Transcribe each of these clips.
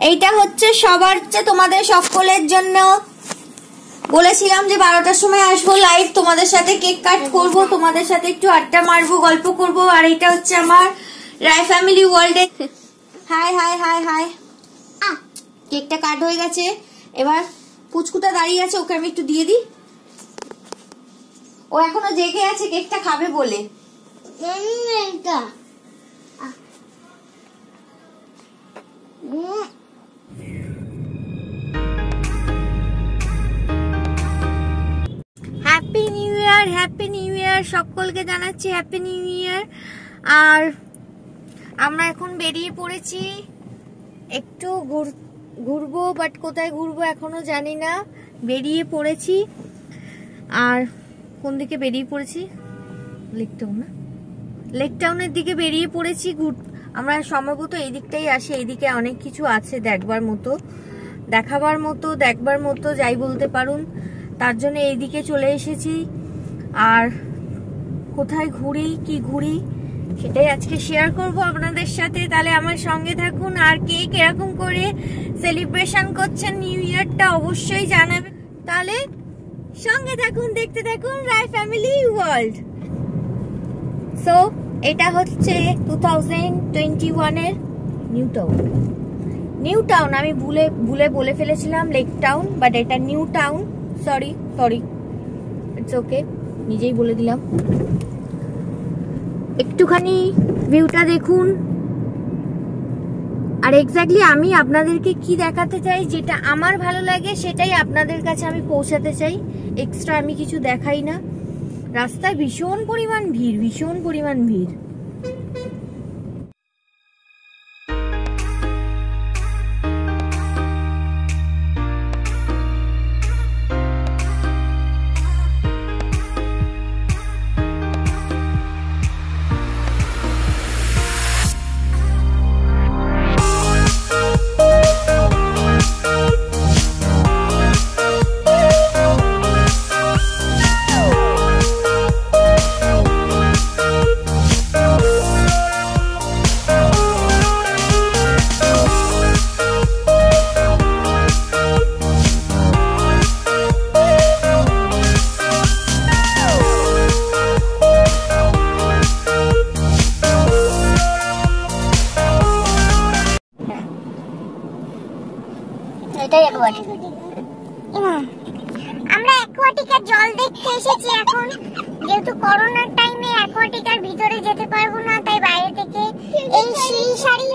এইটা হচ্ছে সবার চেয়ে তোমাদের সকলের জন্য। বলেছিলাম যে 12টার সময় আসবো লাইভ, তোমাদের সাথে কেক কাট করবো, তোমাদের সাথে একটু আড্ডা মারবো, গল্প করবো। আর এটা হচ্ছে আমার রায় ফ্যামিলি ওয়ার্ল্ডে। High high high high. কেকটা কাট হয়ে গেছে, এবার পুচকুটা দাঁড়িয়ে আছে, ওকে আমি একটু দিয়ে দিই। ও এখনো জেগে আছে কেকটা খাবে বলে। Happy new year, happy new year, সকলকে জানাচ্ছি হ্যাপি নিউ ইয়ার। আর আমরা এখন বেরিয়ে পড়েছি, একটু ঘুরবো, বাট কোথায় ঘুরবো এখনো জানি না। বেরিয়ে পড়েছি, আর কোন দিকে বেরিয়ে পড়েছি? লেকটাউন, না লেকটাউনের দিকে বেরিয়ে পড়েছি। আমরা সম্ভবত এই দিকটাই আসি, এইদিকে অনেক কিছু আছে দেখবার মতো, দেখাবার মতো, দেখবার মতো, যাই বলতে পারুন। তার জন্য এইদিকে চলে এসেছি। আর কোথায় ঘুরি, কি ঘুরি, সেটাই আজকে শেয়ার করব আপনাদের সাথে। তাহলে আমার সঙ্গে থাকুন। আর কে কিরকম করে সেলিব্রেশন করছেন নিউ ইয়ারটা অবশ্যই জানাবেন। তাহলে সঙ্গে থাকুন, দেখতে থাকুন রায় ফ্যামিলি ওয়ার্ল্ড। সো এটা হচ্ছে 2021 এর নিউ টাউন। নিউ টাউন, আমি ভুলে বলে ফেলেছিলাম লেক টাউন, বাট এটা new town. Sorry, it's okay, নিজেই বলে দিলাম। একটুখানি ভিউটা দেখুন। আর এক্স্যাক্টলি আমি আপনাদেরকে কি দেখাতে চাই, যেটা আমার ভালো লাগে সেটাই আপনাদের কাছে আমি পৌঁছাতে চাই। এক্সট্রা আমি কিছু দেখাই না। রাস্তায় ভীষণ পরিমাণ ভিড়, ভীষণ পরিমাণ ভিড়। আমরা অ্যাকোয়াটিকের জল দেখতে এসেছি এখন, যেহেতু করোনার টাইমে অ্যাকোয়াটিকের ভিতরে যেতে পারবো না, তাই বাইরে থেকে এই শাড়ি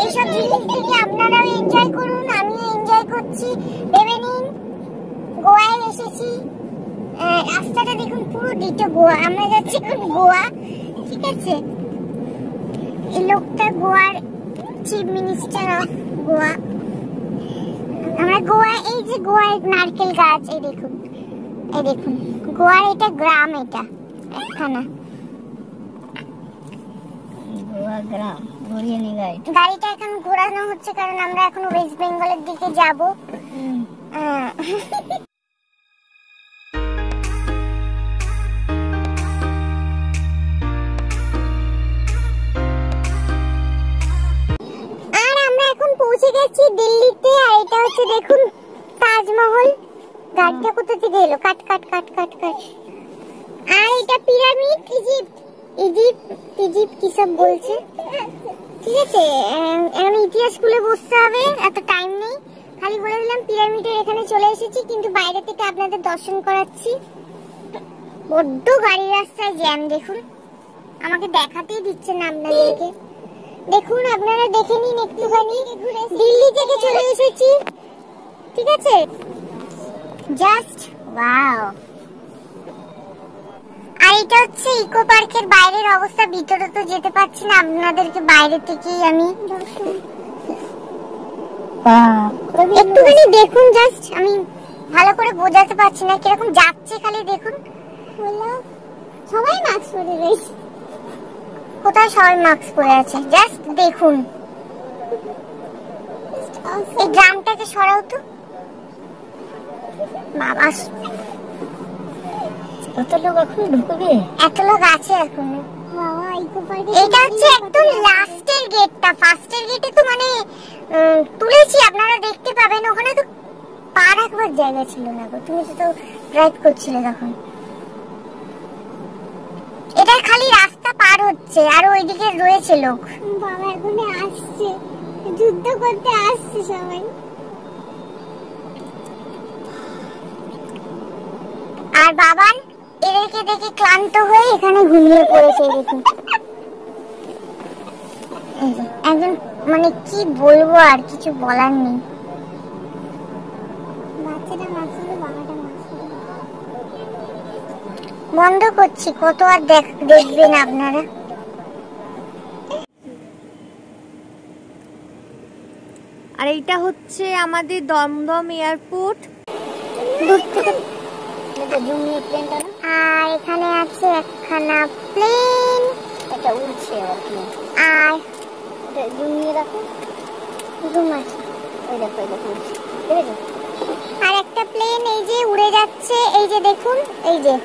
এইসব জিনিস থেকে আপনারাও এনজয় করুন, আমিও এনজয় করছি। ভেবে নিন গোয়ায় এসেছি, রাস্তাটা দেখুন পুরো ডিটো গোয়া। আমরা যাচ্ছি গোয়া, ঠিক আছে? এই লোকটা গোয়ার চিফ মিনিস্টার অফ গোয়া। আমরা গোয়া, এই যে গোয়ার নারকেল গাছ, এই দেখুন, এই দেখুন গোয়ার এটা গ্রাম, এটা থানা গোয়া গ্রাম। ঘুরিয়ে নি গাড়িটা এখন ঘোরানো হচ্ছে, কারণ আমরা এখন ওয়েস্ট বেঙ্গলের দিকে যাব। পৌঁছে গেছি দিল্লিতে। আর এটা হচ্ছে দেখুন তাজমহল। গাড়িটা কোথা থেকে এলো? কাট কাট কাট কাট কাট। আর এটা পিরামিড, ইজিপ্ট কি সব বলছে, ঠিক আছে? আমি ইতিহাস স্কুলে বসতে হবে, এত টাইম নেই। খালি বলে দিলাম পিরামিডের এখানে চলে এসেছি, কিন্তু বাইরে থেকে আপনাদের দর্শন করাচ্ছি। বড্ড গাড়ির রাস্তায় জ্যাম দেখুন, আমাকে দেখাতেই দিচ্ছে না আপনাদেরকে। দেখুন, আপনারা দেখে নিন একটুখানি। দিল্লি থেকে চলে এসেছি, ঠিক আছে? Just wow. আর এটা হচ্ছে ইকো পার্কের বাইরের অবস্থা। ভিতরে তো যেতে পারছি না, আপনাদেরকে বাইরে থেকেই আমি একটুখানি দেখুন। জাস্ট আমি ভালো করে বোঝাতে পারছি না কিরকম যাচ্ছে, খালি দেখুন। সবাই মাস্ক পরে রয়েছে। কোথায় সবাই মাস্ক পরে আছে? জাস্ট দেখুন। এই ড্রামটাকে সরাও তো বাবা। কত লোক এখন ঢুকবে? এত লোক আছে এখন। বাবা ইকো পার্কে এটা হচ্ছে একদম লাস্টের গেটটা, ফার্স্টের গেটে তো মানে তুলেছি, আপনারা দেখতে পাবেন। ওখানে তো পা রাখবার জায়গা ছিল না গো, তুমি তো ড্রাইভ করছিলে তখন। এটা খালি রাস্তা পার হচ্ছে আর ওইদিকে রয়েছে লোক। বাবা এখন আসছে, যুদ্ধ করতে আসছে সবাই। আর বাবান এদেরকে দেখে ক্লান্ত হয়ে এখানে ঘুমিয়ে পড়েছে। দেখুন একজন, মানে কি বলবো, আর কিছু বলার নেই। বাচ্চাটা মারছিল, বাবাটা মারছিল। বন্ধ করছি, কত আর দেখবেন আপনারা। আর এইটা হচ্ছে আমাদের দমদম এয়ারপোর্ট। আর এখানে আছে একখানা প্লেন, এটা উড়ছে আর কি। আর এটা জুমিয়ে রাখো, ঘুম আছে। ওই দেখো এটা উড়ছে, দেখেছো? আর একটা প্লেন এই যে উড়ে যাচ্ছে, এই যে দেখুন, এই যে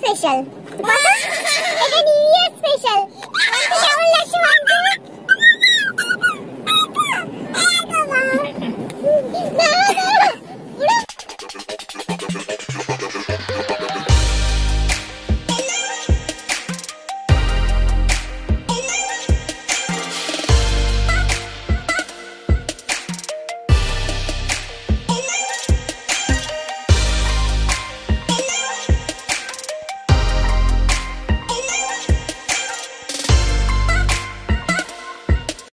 স্পেশাল, এটা নিউ ইয়ার স্পেশাল। কেমন লাগছে?